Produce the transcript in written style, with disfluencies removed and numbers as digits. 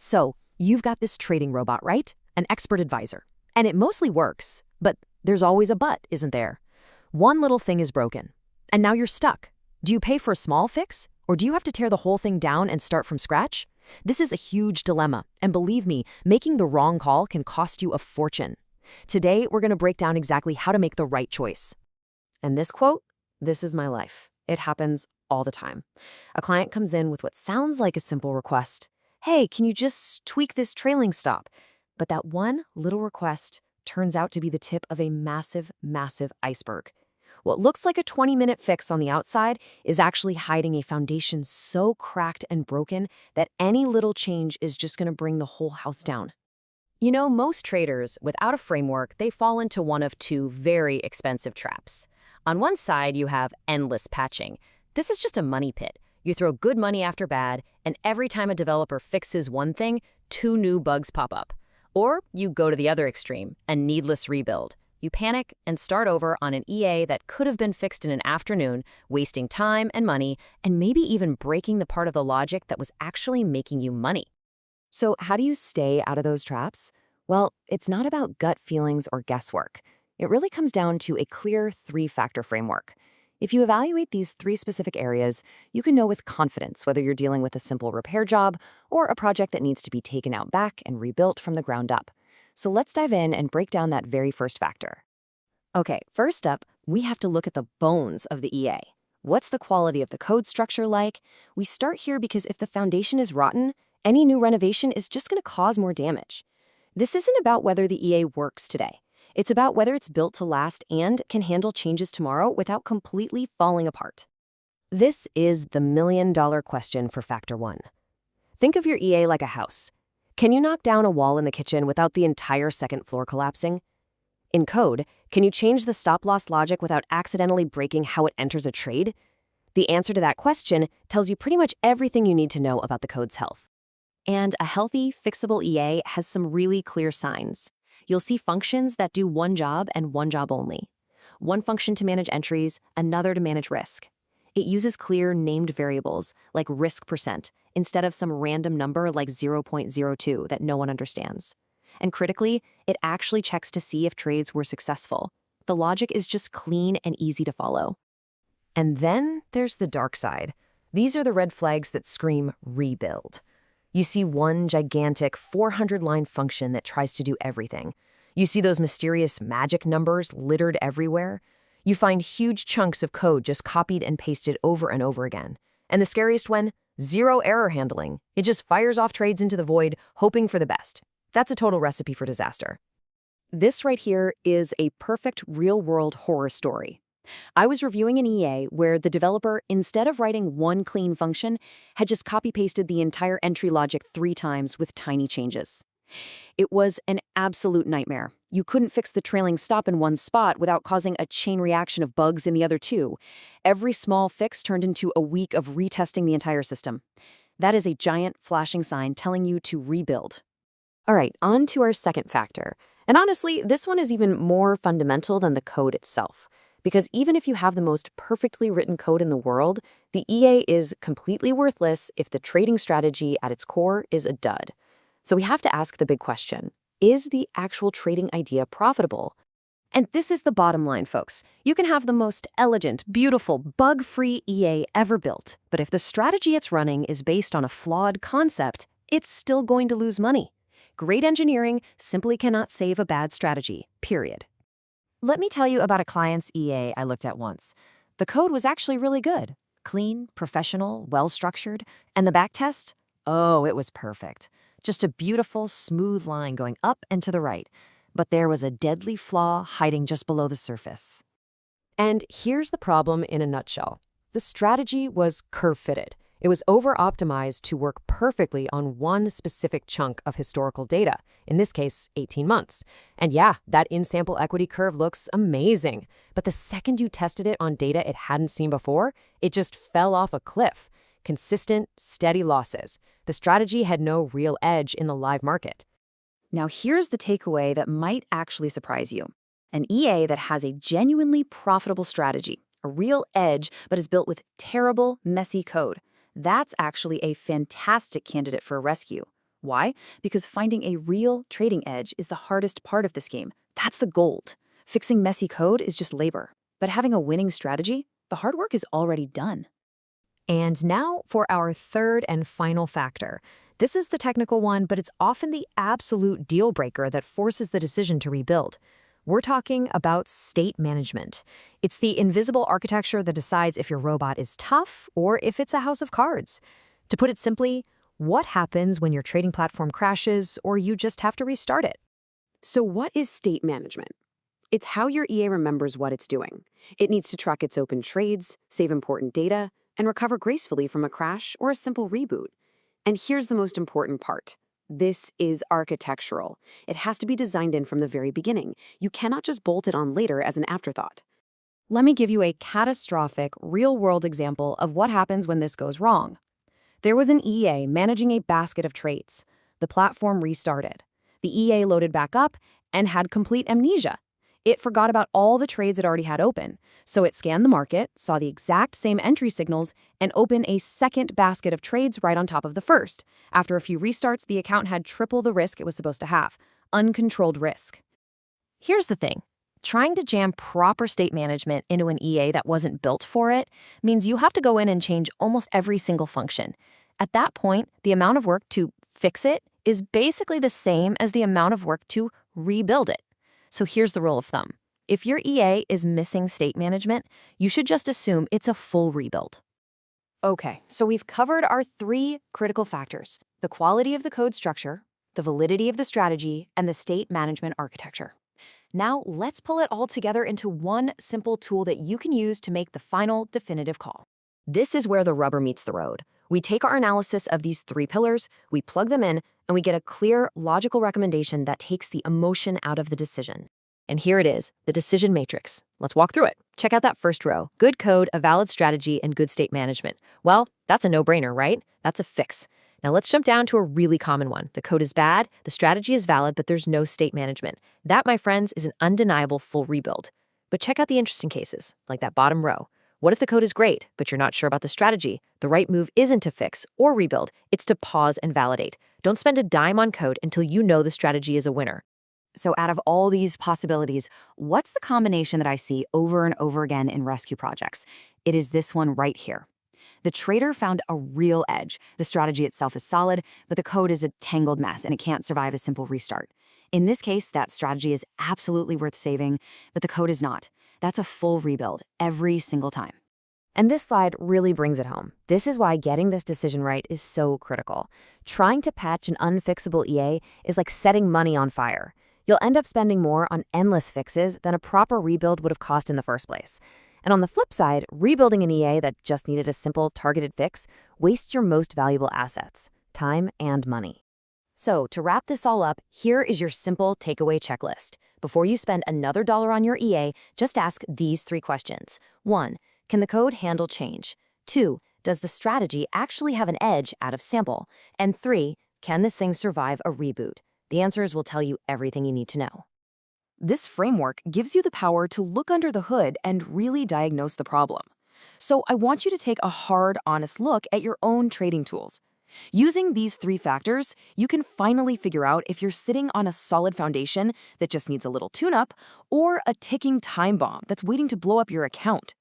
So, you've got this trading robot, right? An expert advisor. And it mostly works, but there's always a but, isn't there? One little thing is broken, and now you're stuck. Do you pay for a small fix, or do you have to tear the whole thing down and start from scratch? This is a huge dilemma, and believe me, making the wrong call can cost you a fortune. Today, we're going to break down exactly how to make the right choice. And this quote, this is my life. It happens all the time. A client comes in with what sounds like a simple request. Hey, can you just tweak this trailing stop? But that one little request turns out to be the tip of a massive, massive iceberg. What looks like a 20-minute fix on the outside is actually hiding a foundation so cracked and broken that any little change is just going to bring the whole house down. You know, most traders, without a framework, they fall into one of two very expensive traps. On one side, you have endless patching. This is just a money pit. You throw good money after bad, and every time a developer fixes one thing, two new bugs pop up. Or you go to the other extreme, a needless rebuild. You panic and start over on an EA that could have been fixed in an afternoon, wasting time and money, and maybe even breaking the part of the logic that was actually making you money. So how do you stay out of those traps? Well, it's not about gut feelings or guesswork. It really comes down to a clear three-factor framework. If you evaluate these three specific areas, you can know with confidence whether you're dealing with a simple repair job or a project that needs to be taken out back and rebuilt from the ground up. So let's dive in and break down that very first factor. Okay, first up, we have to look at the bones of the EA. What's the quality of the code structure like? We start here because if the foundation is rotten, any new renovation is just going to cause more damage. This isn't about whether the EA works today. It's about whether it's built to last and can handle changes tomorrow without completely falling apart. This is the million-dollar question for Factor 1. Think of your EA like a house. Can you knock down a wall in the kitchen without the entire second floor collapsing? In code, can you change the stop-loss logic without accidentally breaking how it enters a trade? The answer to that question tells you pretty much everything you need to know about the code's health. And a healthy, fixable EA has some really clear signs. You'll see functions that do one job and one job only. One function to manage entries, another to manage risk. It uses clear named variables, like risk percent, instead of some random number like 0.02 that no one understands. And critically, it actually checks to see if trades were successful. The logic is just clean and easy to follow. And then there's the dark side. These are the red flags that scream rebuild. You see one gigantic 400-line function that tries to do everything. You see those mysterious magic numbers littered everywhere. You find huge chunks of code just copied and pasted over and over again. And the scariest one, zero error handling. It just fires off trades into the void, hoping for the best. That's a total recipe for disaster. This right here is a perfect real-world horror story. I was reviewing an EA where the developer, instead of writing one clean function, had just copy-pasted the entire entry logic 3 times with tiny changes. It was an absolute nightmare. You couldn't fix the trailing stop in one spot without causing a chain reaction of bugs in the other 2. Every small fix turned into a week of retesting the entire system. That is a giant flashing sign telling you to rebuild. All right, on to our second factor. And honestly, this one is even more fundamental than the code itself. Because even if you have the most perfectly written code in the world, the EA is completely worthless if the trading strategy at its core is a dud. So we have to ask the big question, is the actual trading idea profitable? And this is the bottom line, folks. You can have the most elegant, beautiful, bug-free EA ever built, but if the strategy it's running is based on a flawed concept, it's still going to lose money. Great engineering simply cannot save a bad strategy, period. Let me tell you about a client's EA I looked at once. The code was actually really good. Clean, professional, well-structured. And the backtest? Oh, it was perfect. Just a beautiful, smooth line going up and to the right. But there was a deadly flaw hiding just below the surface. And here's the problem in a nutshell. The strategy was curve-fitted. It was over-optimized to work perfectly on one specific chunk of historical data, in this case, 18 months. And yeah, that in-sample equity curve looks amazing. But the second you tested it on data it hadn't seen before, it just fell off a cliff. Consistent, steady losses. The strategy had no real edge in the live market. Now here's the takeaway that might actually surprise you. An EA that has a genuinely profitable strategy, a real edge, but is built with terrible, messy code. That's actually a fantastic candidate for a rescue. Why? Because finding a real trading edge is the hardest part of this game. That's the gold. Fixing messy code is just labor. But having a winning strategy, the hard work is already done. And now for our third and final factor. This is the technical one, but it's often the absolute deal breaker that forces the decision to rebuild. We're talking about state management. It's the invisible architecture that decides if your robot is tough or if it's a house of cards. To put it simply, what happens when your trading platform crashes or you just have to restart it? So what is state management? It's how your EA remembers what it's doing. It needs to track its open trades, save important data, and recover gracefully from a crash or a simple reboot. And here's the most important part. This is architectural. It has to be designed in from the very beginning. You cannot just bolt it on later as an afterthought. Let me give you a catastrophic, real-world example of what happens when this goes wrong. There was an EA managing a basket of trades. The platform restarted. The EA loaded back up and had complete amnesia. It forgot about all the trades it already had open, so it scanned the market, saw the exact same entry signals, and opened a second basket of trades right on top of the first. After a few restarts, the account had triple the risk it was supposed to have. Uncontrolled risk. Here's the thing. Trying to jam proper state management into an EA that wasn't built for it means you have to go in and change almost every single function. At that point, the amount of work to fix it is basically the same as the amount of work to rebuild it. So here's the rule of thumb. If your EA is missing state management, you should just assume it's a full rebuild. Okay, so we've covered our three critical factors: the quality of the code structure, the validity of the strategy, and the state management architecture. Now let's pull it all together into one simple tool that you can use to make the final definitive call. This is where the rubber meets the road. We take our analysis of these three pillars, we plug them in, and we get a clear, logical recommendation that takes the emotion out of the decision. And here it is, the decision matrix. Let's walk through it. Check out that first row. Good code, a valid strategy, and good state management. Well, that's a no-brainer, right? That's a fix. Now let's jump down to a really common one. The code is bad, the strategy is valid, but there's no state management. That, my friends, is an undeniable full rebuild. But check out the interesting cases, like that bottom row. What if the code is great, but you're not sure about the strategy? The right move isn't to fix or rebuild, it's to pause and validate. Don't spend a dime on code until you know the strategy is a winner. So out of all these possibilities, what's the combination that I see over and over again in rescue projects? It is this one right here. The trader found a real edge. The strategy itself is solid, but the code is a tangled mess and it can't survive a simple restart. In this case, that strategy is absolutely worth saving, but the code is not. That's a full rebuild every single time. And this slide really brings it home. This is why getting this decision right is so critical. Trying to patch an unfixable EA is like setting money on fire. You'll end up spending more on endless fixes than a proper rebuild would have cost in the first place. And on the flip side, rebuilding an EA that just needed a simple, targeted fix wastes your most valuable assets, time and money. So to wrap this all up, here is your simple takeaway checklist. Before you spend another dollar on your EA, just ask these three questions. 1. Can the code handle change? 2. Does the strategy actually have an edge out of sample? And 3. Can this thing survive a reboot? The answers will tell you everything you need to know. This framework gives you the power to look under the hood and really diagnose the problem. So I want you to take a hard, honest look at your own trading tools. Using these three factors, you can finally figure out if you're sitting on a solid foundation that just needs a little tune-up or a ticking time bomb that's waiting to blow up your account.